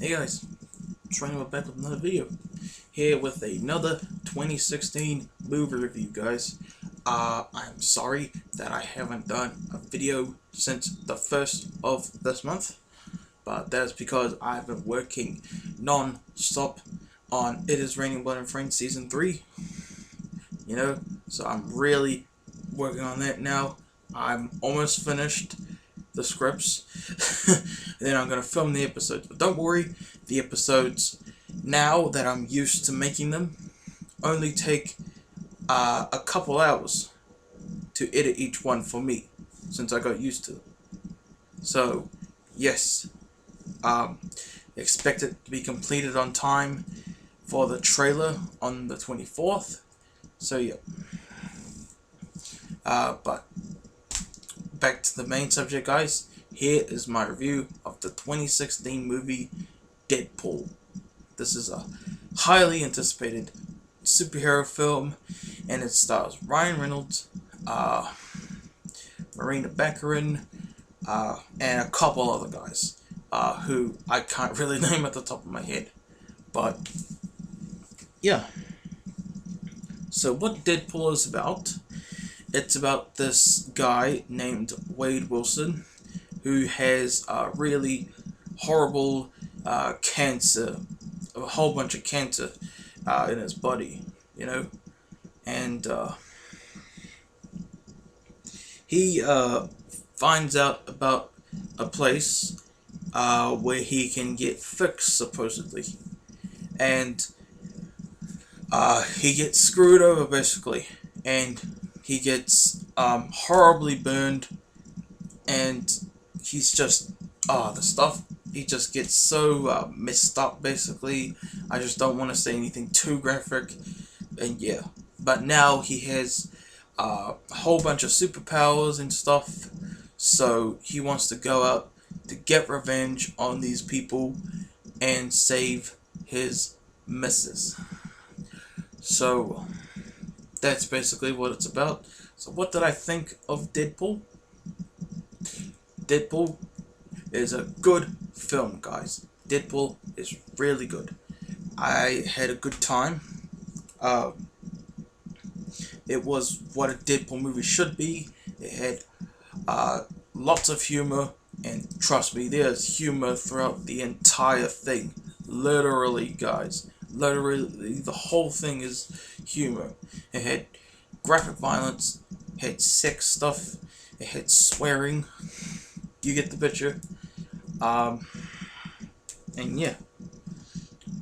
Hey guys, we're back with another video. Here with another 2016 movie review, guys. I'm sorry that I haven't done a video since the 1st of this month, but that's because I've been working non-stop on It Is Raining Blood and Friends Season 3, so I'm really working on that now. I'm almost finished the scripts. Then I'm going to film the episodes. But don't worry, the episodes, now that I'm used to making them, only take a couple hours to edit each one for me, since I got used to them. So, yes, expect it to be completed on time for the trailer on the 24th. So, yeah. But back to the main subject, guys. Here is my review of the 2016 movie Deadpool. This is a highly anticipated superhero film, and it stars Ryan Reynolds, Marina Baccarin, and a couple other guys who I can't really name at the top of my head. But yeah. So what Deadpool is about? It's about this guy named Wade Wilson who has a really horrible cancer, a whole bunch of cancer in his body, and he finds out about a place where he can get fixed, supposedly, and he gets screwed over, basically, and he gets horribly burned, and he's just, the stuff, he just gets so messed up, basically. I just don't want to say anything too graphic, and yeah. But now he has a whole bunch of superpowers and stuff, so he wants to go out to get revenge on these people and save his missus. So that's basically what it's about. So what did I think of Deadpool? Deadpool is a good film, guys. Deadpool is really good. I had a good time. It was what a Deadpool movie should be. It had lots of humor, and trust me, there's humor throughout the entire thing. Literally, guys. Literally, the whole thing is humor. It had graphic violence, it had sex stuff, it had swearing. You get the picture. And yeah.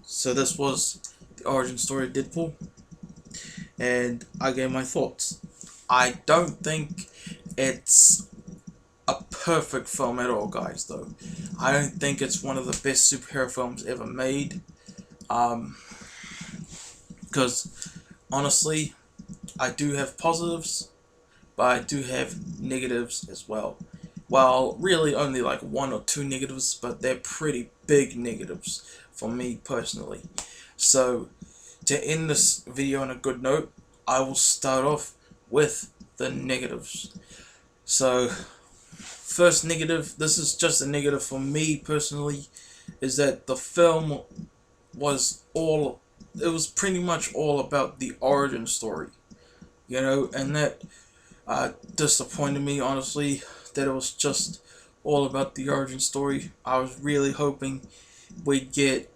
So this was the origin story of Deadpool, and I gave my thoughts. I don't think it's a perfect film at all, guys, though. I don't think it's one of the best superhero films ever made. Because, honestly, I do have positives, but I do have negatives as well. Well, really only like one or two negatives, but they're pretty big negatives for me personally. So, to end this video on a good note, I will start off with the negatives. So, first negative, this is just a negative for me personally, is that the film was pretty much all about the origin story, and that disappointed me, honestly, that it was just all about the origin story. I was really hoping we'd get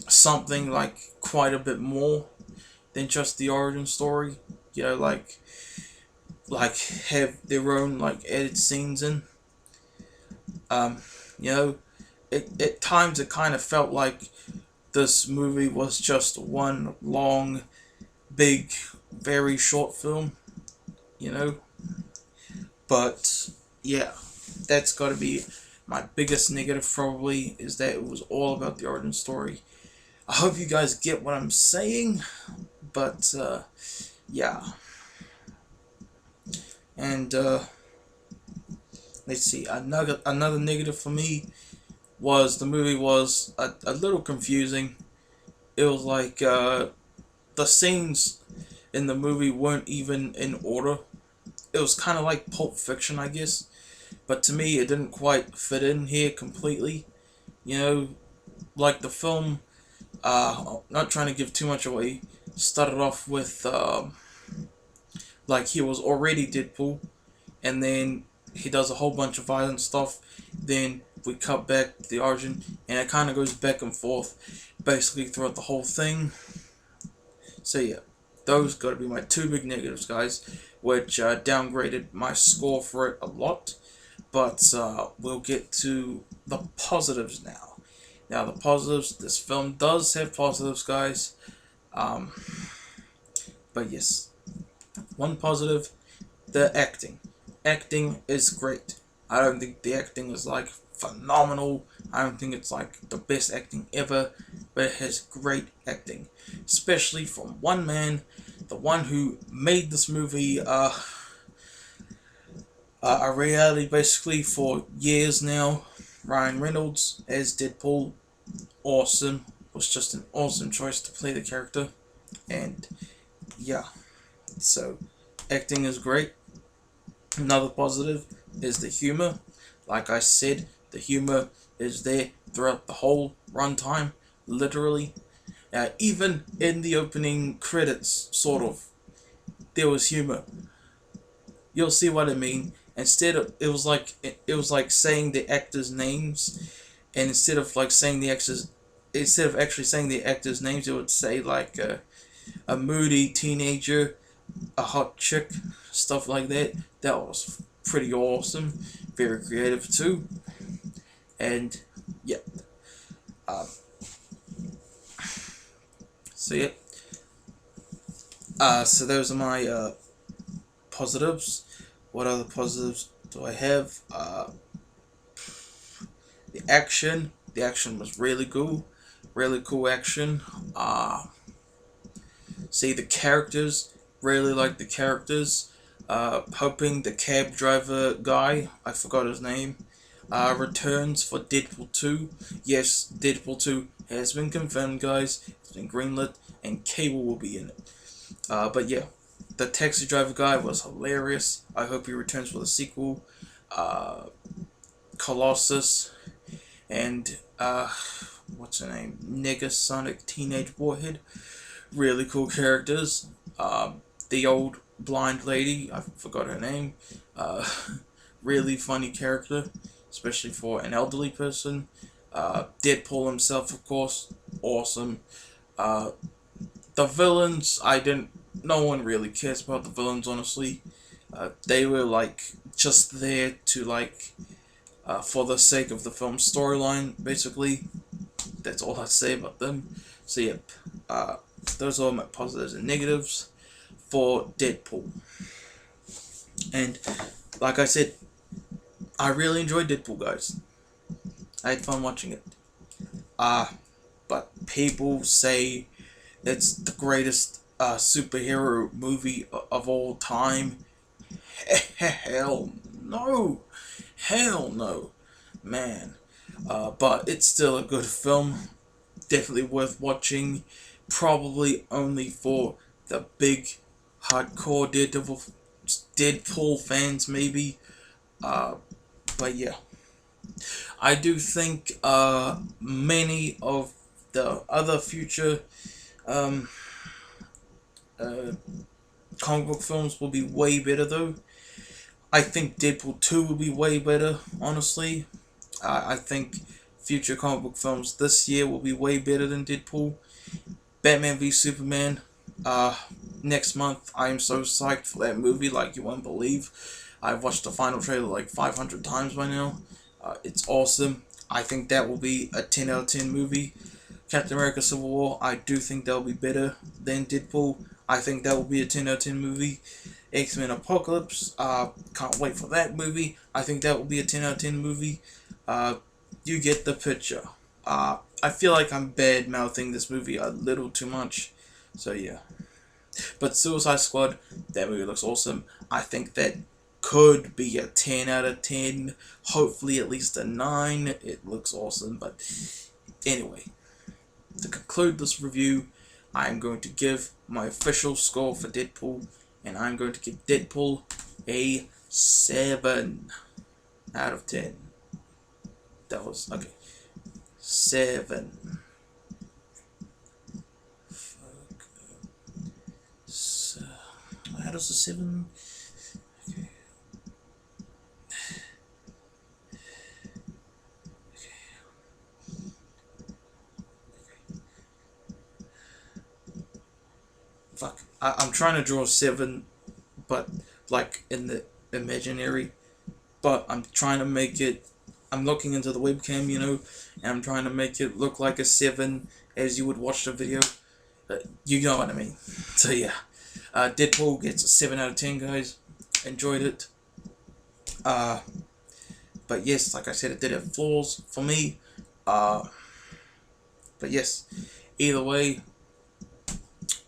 something like quite a bit more than just the origin story, like have their own like edit scenes in. At times it kind of felt like this movie was just one long, big, very short film, But yeah, that's got to be my biggest negative, probably, is that it was all about the origin story. I hope you guys get what I'm saying, but yeah. And let's see, another negative for me was the movie was a little confusing. It was like the scenes in the movie weren't even in order. It was kind of like Pulp Fiction, I guess, but to me it didn't quite fit in here completely. like the film, not trying to give too much away, started off with like he was already Deadpool, and then he does a whole bunch of violent stuff. Then we cut back to the origin, and it kind of goes back and forth, basically throughout the whole thing. So yeah, those got to be my two big negatives, guys, which downgraded my score for it a lot. But we'll get to the positives now. Now the positives, this film does have positives, guys. Um, but yes, one positive, the acting. Acting is great. I don't think the acting is like phenomenal. I don't think it's like the best acting ever, but it has great acting, especially from one man, the one who made this movie a reality basically for years now. Ryan Reynolds as Deadpool, awesome. Was just an awesome choice to play the character, and yeah, so acting is great. Another positive is the humor. Like I said, the humor is there throughout the whole runtime, literally. Even in the opening credits, sort of, there was humor. You'll see what I mean. Instead of it was like saying the actors' names, and instead of actually saying the actors' names, it would say like a moody teenager, a hot chick, stuff like that. That was pretty awesome, very creative too, and yeah. Um, so yeah. So those are my positives. What other positives do I have? The action. The action was really cool. Really cool action. See the characters. Really like the characters. Hoping the cab driver guy, I forgot his name, returns for Deadpool 2. Yes, Deadpool 2 has been confirmed, guys. It's been greenlit, and Cable will be in it. But yeah, the taxi driver guy was hilarious. I hope he returns for the sequel. Colossus and what's her name? Negasonic Teenage Warhead. Really cool characters. The old blind lady, I forgot her name. Uh, really funny character, especially for an elderly person. Deadpool himself, of course, awesome. Uh, the villains, I didn't. No one really cares about the villains, honestly. They were like just there to like for the sake of the film storyline, basically. That's all I say about them. So yep, those are my positives and negatives for Deadpool. And like I said, I really enjoyed Deadpool, guys. I had fun watching it. But people say it's the greatest superhero movie of all time. Hell no. Hell no. Man. But it's still a good film. Definitely worth watching. Probably only for the big hardcore Deadpool fans, maybe. But yeah. I do think many of the other future um, uh, comic book films will be way better, though. I think Deadpool 2 will be way better, honestly. I think future comic book films this year will be way better than Deadpool. Batman v Superman, uh, next month. I am so psyched for that movie, like you won't believe. I've watched the final trailer like 500 times by now. It's awesome. I think that will be a 10 out of 10 movie. Captain America Civil War, I do think that will be better than Deadpool. I think that will be a 10 out of 10 movie. X-Men Apocalypse, can't wait for that movie. I think that will be a 10 out of 10 movie. You get the picture. I feel like I'm bad-mouthing this movie a little too much. So yeah. But Suicide Squad, that movie looks awesome. I think that could be a 10 out of 10. Hopefully at least a 9. It looks awesome. But anyway, to conclude this review, I am going to give my official score for Deadpool. And I'm going to give Deadpool a 7 out of 10. That was, okay. 7. Fuck. So, how does the 7? Okay. Fuck. I'm trying to draw a 7, but like in the imaginary. But I'm trying to make it. I'm looking into the webcam, you know, and I'm trying to make it look like a 7 as you would watch the video. You know what I mean. So yeah, Deadpool gets a 7 out of 10, guys. Enjoyed it. But yes, like I said, it did have flaws for me. But yes, either way,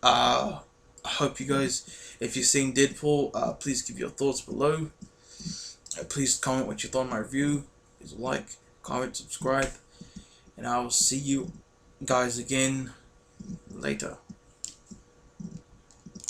I hope you guys, if you've seen Deadpool, please give your thoughts below. Please comment what you thought of my review. Please like, comment, subscribe, and I will see you guys again later.